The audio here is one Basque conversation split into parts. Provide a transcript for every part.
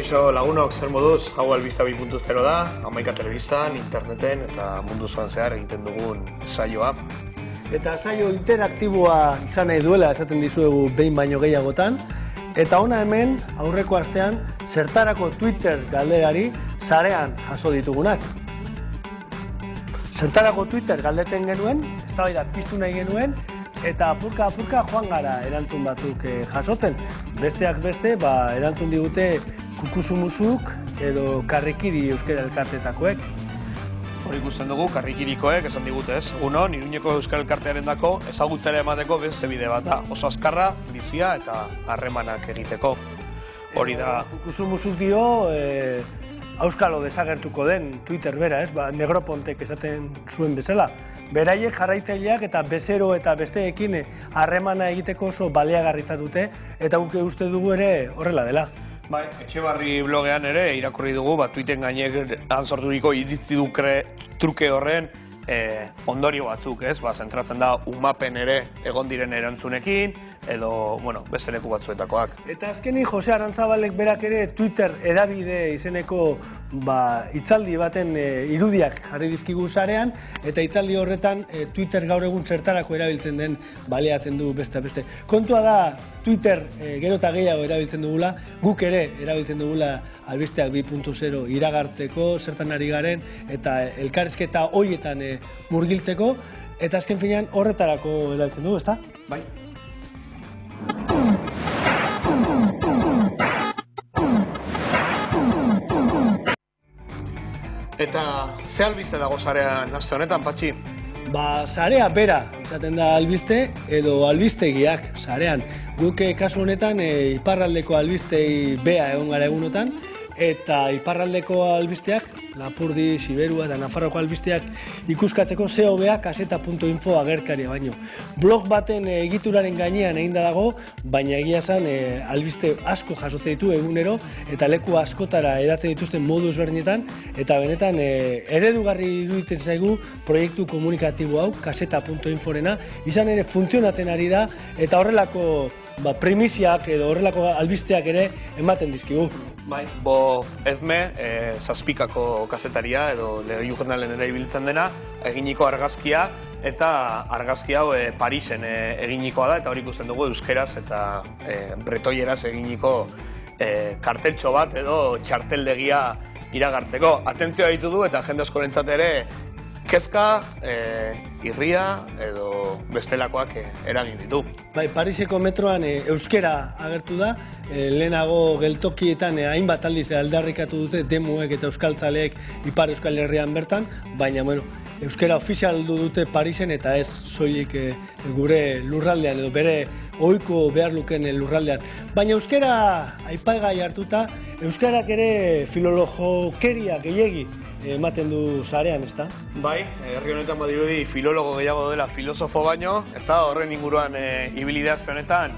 Kaixo lagunok, zer moduz, hau Albista 2.0 da, Hamaika telebistan, interneten eta mundu zoan zehar egiten dugun saioa. Eta saio interaktiboa izan nahi duela esaten dizuegu behin baino gehiagotan. Eta hona hemen, aurreko astean, zertarako Twitter galderari sarean jaso ditugunak. Zertarako Twitter galdeten genuen, eztabaida piztu nahi genuen, eta apurka joan gara erantzun batzuk jasotzen. Besteak beste, erantzun digute kukusumuzuk edo karrikiri euskara elkartetakoek. Hori ikusten dugu, karrikirikoek esan digute ez. Egunon, Iruñeko Euskal Elkartearen dako ezagutzera emateko beste bide bat da. Oso azkarra, bizia eta harremanak egiteko. Hori da... Kukusumuzuk dio, auskalo desagertuko den Twitter bera, ez? Negropontek esaten zuen bezala. Beraiek jarraitzaileak eta bezero eta besteekin harremana egiteko oso baliagarritza dute, eta guk uste dugu ere horrela dela. Bai, Etxebarri blogean ere irakurri dugu, Twitteren gainek sorturiko iritzi truke horren ondorio batzuk, ez? Zentratzen da umapen ere egon diren erantzunekin, edo, beste leku batzuetakoak. Eta azkenik Jose Arantzabalek berak ere Twitter edabide izeneko hitzaldi baten irudiak jarri dizkigu sarean, eta hitzaldi horretan Twitter gaur egun zertarako erabiltzen den baliatzen du beste. Kontua da Twitter gero eta gehiago erabiltzen dugula, guk ere erabiltzen dugula Albisteak 2.0 iragartzeko, zertan ari garen, eta elkarrizketa horietan murgiltzeko, eta azken finean horretarako erabiltzen dugu, ezta? Bai. Eta ze albiste dago sarean aste honetan, Patxi? Sarea bera izaten da albiste edo albistegiak sarean. Guk kasu honetan iparraldeko albistei bea egon gara egunotan, eta iparraldeko albisteak, Lapurdi, Siberua eta Nafarroko albisteak ikuskatzeko zehobea kaseta.info agerkaria baino. Blog baten egituraren gainean eginda dago, baina egia esan albiste asko jasotzen ditu egunero, eta leku askotara edaten dituzten modu ezberdinetan, eta benetan eredugarri iruditzen zaigu proiektu komunikatibo hau, kaseta.inforena, izan ere funtzionatzen ari da, eta horrelako primiziak edo horrelako albisteak ere ematen dizkigu. Bai, Bo Ezme, zazpikako kazetaria edo Legio Jornalen ere ibiltzen dena, eginiko argazkia, eta argazki hau Parisen eginikoa da, eta hori ikusten dugu euskeraz eta bretoieraz eginiko karteltxo bat edo txarteldegia iragartzeko. Atentzioa ditu du eta jende askorentzat ere kezka, irria edo bestelakoak eragin ditu. Bai, Pariseko metroan euskera agertu da, lehenago geltokietan hainbat aldiz aldarrikatu dute demoek eta euskaltzaleek Ipar Euskal Herrian bertan, baina euskera ofizialdu dute Parisen eta ez soilik gure lurraldean edo bere ohiko behar luken lurraldean. Baina euskera aipagai hartuta, euskarak ere filologokeria gehiegi ematen du sarean, ezta? Bai, herri honetan badirudi filologo gehiago dela filosofo baino, eta horren inguruan ibili aste honetan,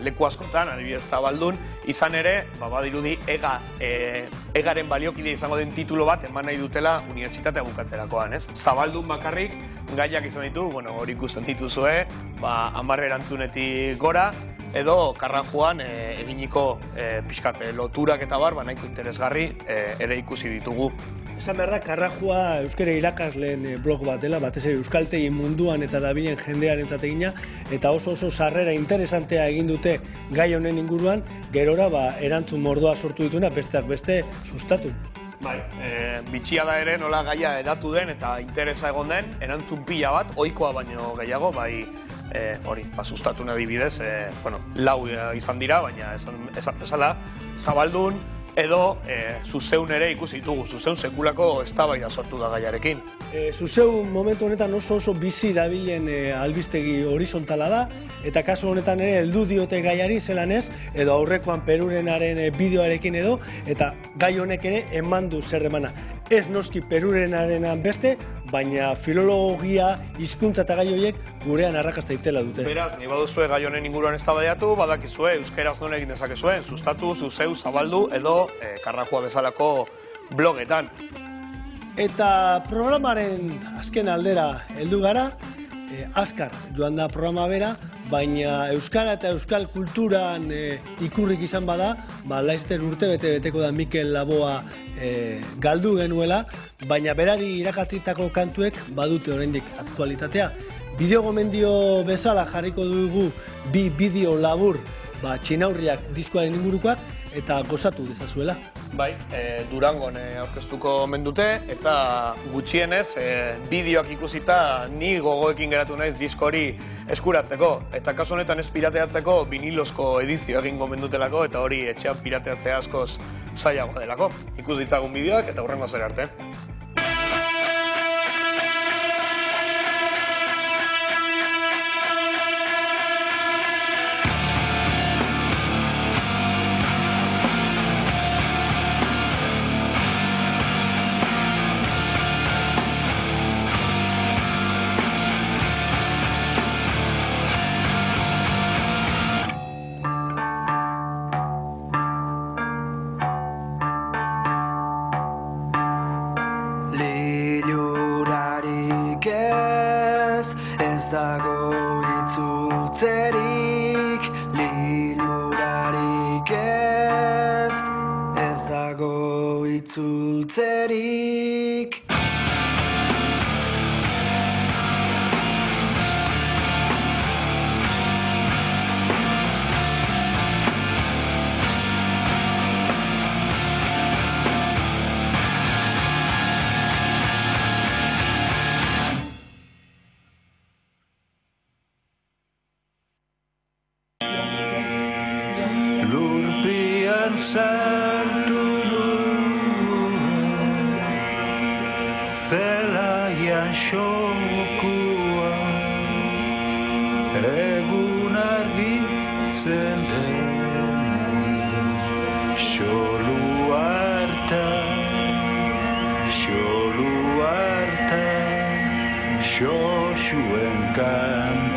leku askotan, adibidez Zabaldun, izan ere, badirudi egaren baliokide izango den titulo bat eman nahi dutela unibertsitatea bukatzerakoan, ez? Zabaldun bakarrik gaiak izan ditu, hori ikusten dituzue, 10 erantzunetik gora, edo Karrajuan eginiko pixkat loturak eta bar, nahiko interesgarri ere ikusi ditugu. Esan behar da, Karrajua euskara irakasleen blog bat dela, batez ere euskaltegi munduan eta dabilen jendearentzat egina, eta oso sarrera interesantea egin dute gai honen inguruan, gerora erantzun mordoa sortu dituena besteak beste sustatu. Bai, bitxia da ere nola gaia edatu den eta interesa egon den, erantzun pila bat, ohikoa baino gehiago, hori, sustatu nahi bidez, lau izan dira, baina esan bezala, Zabaldun, edo Zuzeun ere ikusi ditugu, Zuzeun sekulako eztabaida sortu da gaiarekin. Zuzeun momentu honetan oso bizi dabilen albistegi horizontala da, eta kasu honetan ere heldu diote gaiari zelan ez, edo aurrekoan Perurenaren bideoarekin edo, eta gai honek ere eman du zer emana. Ez noski Perurenarenan beste, baina filologia, hizkuntza eta gai horiek gurean arrakasta itzela dute. Beraz, nahi baduzue gai honen inguruan eztabaidatu, badakizue euskeraz non egin dezakezuen, sustatu, Zuzeu, Zabaldu edo Karrajua bezalako blogetan. Eta programaren azken aldera heldu gara, azkar joan da programa bera, baina euskara eta euskal kulturan ikurrik izan bada, laizter urte beteko da Mikel Laboa galdu genuela, baina berari irakatitako kantuek badute oraindik aktualitatea. Bideo gomendio bezala jarriko dugu bi bideo labur Txinaurriak diskoaren ingurukoak eta gozatu dezazuela. Bai, Durangon aurkeztuko omen dute eta gutxienez bideoak ikusita ni gogoekin geratu naiz disko hori eskuratzeko. Eta kasu honetan ez pirateatzeko vinilozko edizio egin gomen dutelako eta hori etxean pirateatzea askoz zailagoa delako. Ikus ditzagun bideoak eta hurrengo zer arte. Lilurarik ez dago itzultzerik. Lilurarik ez dago itzultzerik. Lurpian sartu nuen, zelaian xokua, egun argitzen den, xolu hartan, xoxuen kan.